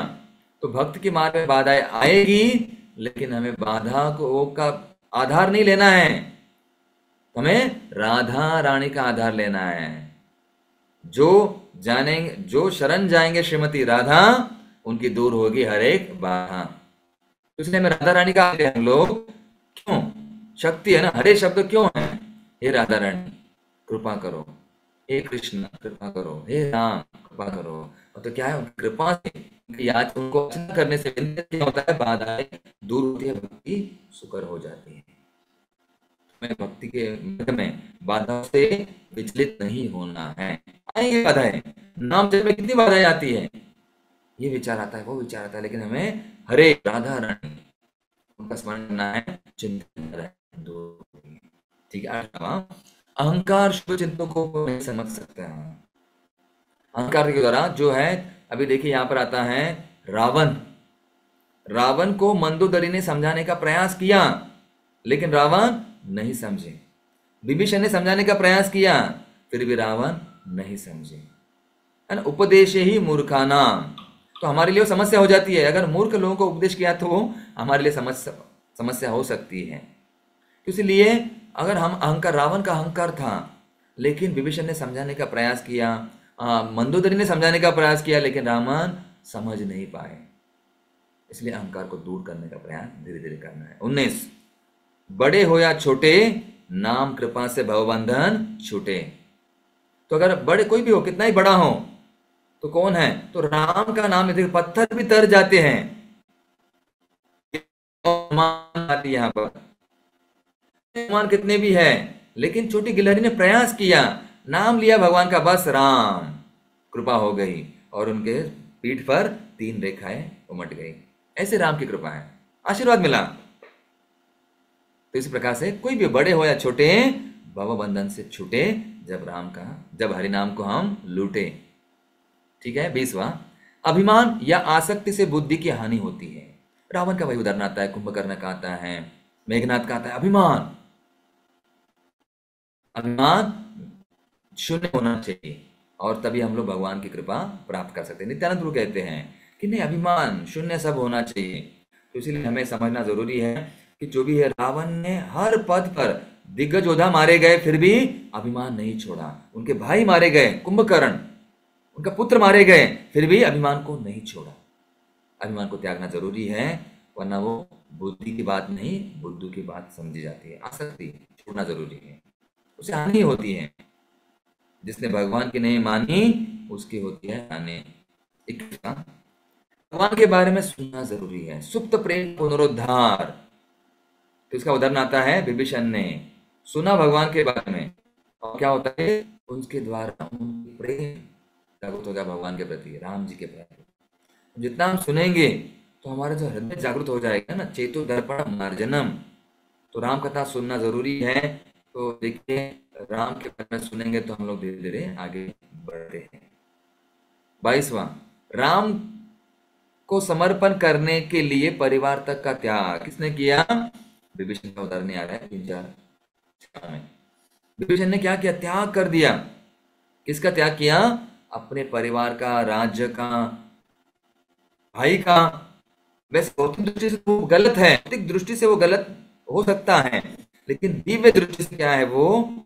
तो भक्त के मार्ग में बाधाएं आएगी, लेकिन हमें बाधा को का आधार नहीं लेना है, हमें राधा रानी का आधार लेना है। जो शरण जाएंगे श्रीमती राधा, उनकी दूर होगी हर एक बाधा। तो इसलिए हमें राधा रानी का आगे हम लोग, क्यों? शक्ति है ना, हरे शब्द क्यों है? हे राधा रानी कृपा करो, हे कृष्ण कृपा करो, हे राम कृपा करो। और तो क्या है, उनकी कृपा से याद उनको अर्चना करने से क्या होता है? बाधाएं दूर होती है, भक्ति सुकर हो जाती है। हमें भक्ति के मार्ग में बाधा से विचलित नहीं होना है। आएंगे बाधाएं, नाम जप में कितनी बाधाएं आती है, ये विचार आता है वो विचार आता है, लेकिन हमें हरे राधा रानी उनका स्मरण करना है, चिंतन करना है। ठीक है। 8वां, अहंकार शुभ चिंतकों को नहीं समझ सकते हैं। अहंकार के द्वारा जो है, अभी देखिए यहां पर आता है रावण को मंदोदरी ने समझाने का प्रयास किया, लेकिन रावण नहीं समझे। विभीषण ने समझाने का प्रयास किया, फिर भी रावण नहीं समझे, है ना। उपदेश ही मूर्खाना, तो हमारे लिए समस्या हो जाती है। अगर मूर्ख लोगों को उपदेश किया तो हमारे लिए समस्या हो सकती है। इसलिए अगर हम अहंकार, रावण का अहंकार था, लेकिन विभीषण ने समझाने का प्रयास किया, मंदोदरी ने समझाने का प्रयास किया, लेकिन रावण समझ नहीं पाए। इसलिए अहंकार को दूर करने का प्रयास धीरे धीरे करना है। 19, बड़े हो या छोटे नाम कृपा से भवबंधन छूटे। तो अगर बड़े कोई भी हो, कितना ही बड़ा हो, तो कौन है? तो राम का नाम है। पत्थर भी तर जाते हैं, यहाँ पर मान कितने भी है, लेकिन छोटी गिलहरी ने प्रयास किया, नाम लिया भगवान का, बस राम कृपा हो गई, और उनके पीठ पर 3 रेखाएं उमट गई। ऐसे राम की कृपा है, आशीर्वाद मिला। तो इस प्रकार से कोई भी बड़े हो या छोटे भव बंधन से छूटे, जब हरि नाम को हम लूटे। ठीक है। 20वां, अभिमान या आसक्ति से बुद्धि की हानि होती है। रावण का वही उदाहरण आता है, कुंभकर्ण का आता है, मेघनाथ का आता है। अभिमान शून्य होना चाहिए, और तभी हम लोग भगवान की कृपा प्राप्त कर सकते हैं। नित्यानंद गुरु कहते हैं कि नहीं, अभिमान शून्य सब होना चाहिए। तो इसीलिए हमें समझना जरूरी है कि जो भी है, रावण ने हर पद पर दिग्गज योद्धा मारे गए, फिर भी अभिमान नहीं छोड़ा। उनके भाई मारे गए, कुंभकर्ण, उनका पुत्र मारे गए, फिर भी अभिमान को नहीं छोड़ा। अभिमान को त्यागना जरूरी है, वरना वो बुद्धि की बात नहीं, बुद्धू की बात समझी जाती है। आसक्ति छोड़ना जरूरी है, उसे हानि होती है। जिसने भगवान की नहीं मानी उसकी होती है हानि। भगवान के बारे में सुनना जरूरी है। सुप्त प्रेम पुनरुद्धार, तो इसका उदाहरण आता है विभीषण ने सुना भगवान के बारे में, और क्या होता है, उनके द्वारा उनकी प्रेम जागृत हो गया भगवान के प्रति, राम जी के प्रति। जितना हम सुनेंगे तो हमारा जो हृदय जागृत हो जाएगा ना, चेतो दर्पण मार्जनम। तो राम कथा सुनना जरूरी है। तो देखिए, राम के बारे में सुनेंगे तो हम लोग धीरे धीरे आगे बढ़ते हैं। 22वां, राम को समर्पण करने के लिए परिवार तक का त्याग किसने किया? विभीषण का उदाहरण आ रहा है 3-4 में। विभीषण ने क्या किया? त्याग कर दिया। किसका त्याग किया? अपने परिवार का, राज्य का, भाई का। वैसे भौतिक दृष्टि से वो गलत है, भौतिक दृष्टि से वो गलत हो सकता है, लेकिन दिव्य दृष्टि से क्या है? वो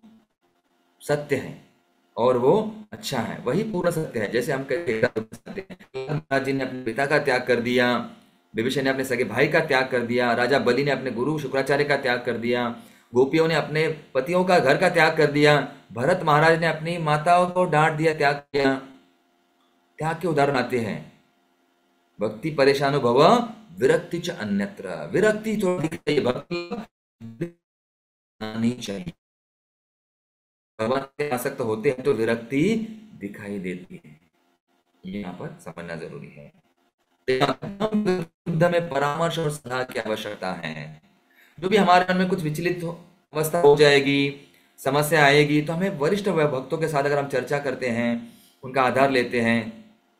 सत्य है और वो अच्छा है, वही पूर्ण सत्य है। जैसे हम कहते हैं, महाराज जी ने अपने पिता का त्याग कर दिया, विभीषण ने अपने सगे भाई का त्याग कर दिया, राजा बलि ने अपने गुरु शुक्राचार्य का त्याग कर दिया, गोपियों ने अपने पतियों का घर का त्याग कर दिया, भरत महाराज ने अपनी माताओं को डांट दिया, त्याग किया। त्याग के उदाहरण आते हैं। भक्ति परेशानो भव विरक्ति च अन्यत्र। विरक्ति थोड़ा दिखती है, भक्ति नहीं चाहिए। भगवान के आसक्त होते हैं तो विरक्ति दिखाई देती है, ये यहाँ पर समझना जरूरी है। युद्ध में परामर्श और सलाह की आवश्यकता है। जो भी हमारे मन में कुछ विचलित अवस्था हो जाएगी, समस्या आएगी, तो हमें वरिष्ठ भक्तों के साथ अगर हम चर्चा करते हैं, उनका आधार लेते हैं,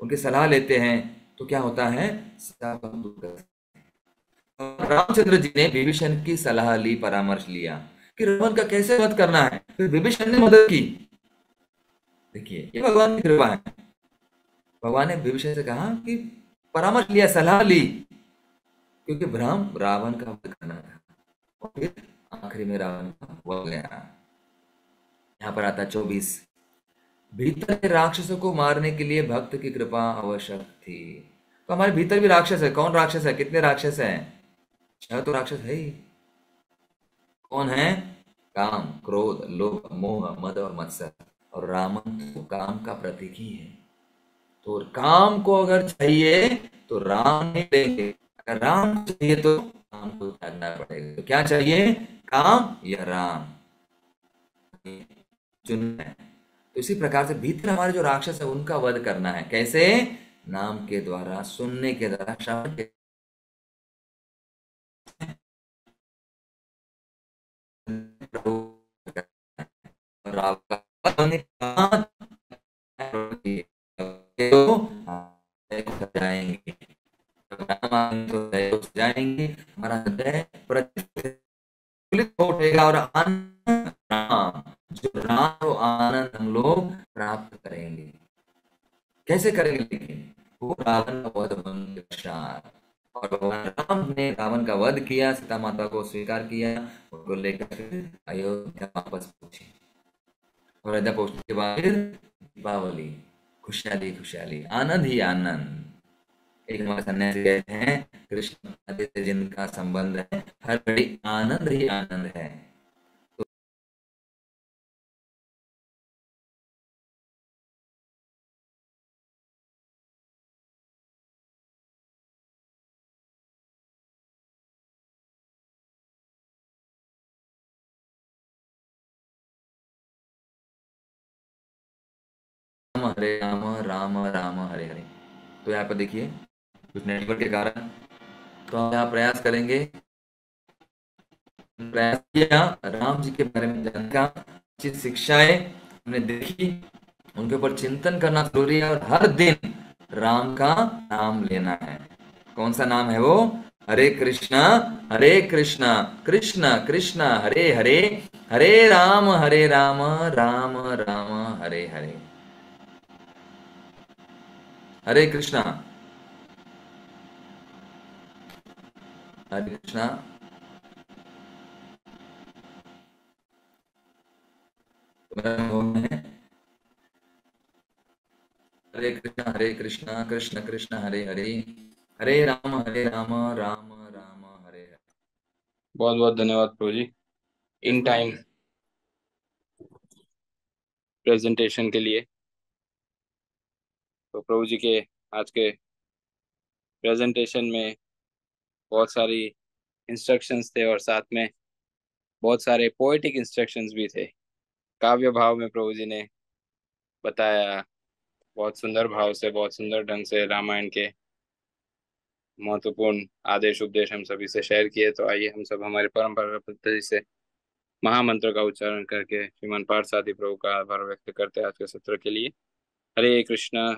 उनकी सलाह लेते हैं, तो क्या होता है? रामचंद्र जी ने विभीषण की सलाह ली, परामर्श लिया कि रावण का कैसे वध करना है, फिर विभीषण ने मदद की। देखिए, ये भगवान की कृपा है। भगवान ने विभीषण से कहा कि परामर्श लिया, सलाह ली, क्योंकि भ्रम रावण का वध करना था, और फिर आखिरी में रावण का वध गया। यहाँ पर आता 24, भीतर के राक्षसों को मारने के लिए भक्त की कृपा आवश्यक थी। तो हमारे भीतर भी राक्षस है। कौन राक्षस है? कितने राक्षस हैं? 6 तो राक्षस है ही। कौन है? काम, क्रोध, लोभ, मोह, मद और मत्सर। और रावण तो काम का प्रतीक ही है। तो काम को अगर चाहिए तो राम नहीं देंगे, अगर राम चाहिए तो काम को त्यागना पड़ेगा। तो क्या चाहिए? काम या राम? चुनना है। तो इसी प्रकार से भीतर हमारे जो राक्षस है उनका वध करना है। कैसे? नाम के द्वारा, सुनने के द्वारा, श्रवण के, और आपका जाएंगे, तो जाएंगे, हमारा हृदय प्रज्वलित हो उठेगा, और आनंद, जो राम और आनंद हम लोग प्राप्त करेंगे। कैसे करेंगे? लेकिन वो रावण का वध होने के पश्चात, और भगवान राम ने रावण का वध किया, सीता माता को स्वीकार किया, उनको लेकर फिर अयोध्या वापस पहुंचे। और अयोध्या पहुंचने के बाद फिर दीपावली, खुशहाली खुशहाली, आनंद ही आनंद। एक हमारे सन्यासी कहते हैं, कृष्ण राधे से जिनका संबंध है, हर घड़ी आनंद ही आनंद है। राम हरे राम, राम राम हरे हरे। तो यहाँ पर देखिए, कुछ नेटवर्क के कारण तो हम यहाँ प्रयास करेंगे, प्रयास किया राम जी के बारे में जानने का, अच्छी शिक्षाएं हमने देखी, उनके ऊपर चिंतन करना जरूरी है, और हर दिन राम का नाम लेना है। कौन सा नाम है वो? हरे कृष्णा कृष्ण कृष्ण हरे हरे, हरे राम राम राम हरे हरे। हरे कृष्णा प्रारंभ हो गए हैं। हरे कृष्णा कृष्ण कृष्ण हरे हरे, हरे राम राम राम हरे हरे। बहुत बहुत धन्यवाद प्रभु जी, इन टाइम प्रेजेंटेशन के लिए। तो प्रभु जी के आज के प्रेजेंटेशन में बहुत सारी इंस्ट्रक्शंस थे और साथ में बहुत सारे पोएटिक इंस्ट्रक्शंस भी थे। काव्य भाव में प्रभु जी ने बताया, बहुत सुंदर भाव से, बहुत सुंदर ढंग से रामायण के महत्वपूर्ण आदेश उपदेश हम सभी से शेयर किए। तो आइए हम सब हमारी परंपरा पद्धति से महामंत्र का उच्चारण करके श्रीमान पार्थसारथी प्रभु का आभार व्यक्त करते हैं आज के सत्र के लिए। हरे कृष्णा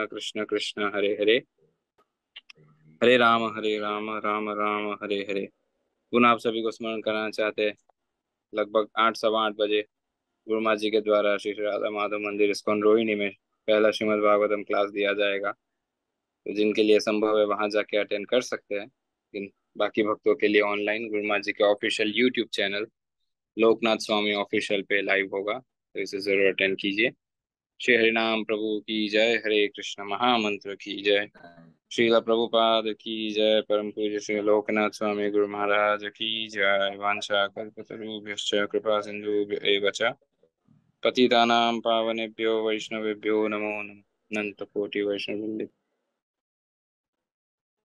कृष्ण कृष्ण हरे हरे, हरे राम राम राम हरे हरे। पुनः आप सभी को स्मरण कराना चाहते हैं, लगभग 8 सवा 8 बजे गुरु माँ जी के द्वारा श्री श्री राधा माधव मंदिर इस्कॉन रोहिणी में पहला श्रीमद् भागवतम क्लास दिया जाएगा। तो जिनके लिए संभव है वहां जाके अटेंड कर सकते हैं, लेकिन बाकी भक्तों के लिए ऑनलाइन गुरु माँ जी के ऑफिशियल यूट्यूब चैनल लोकनाथ स्वामी ऑफिशियल पे लाइव होगा, तो इसे जरूर अटेंड कीजिए। श्री हरिनाम प्रभु की जय, हरे कृष्ण महामंत्र की जय, श्रील प्रभुपाद की जय, परम पूज्य श्री लोकनाथ स्वामी गुरु महाराज की जय। वांछा कल्पतरुभ्यश्च कृपा सिंधुभ्य एव च पतितानां पावनेभ्यो वैष्णवेभ्यो नमो नमः। अनंत कोटि वैष्णव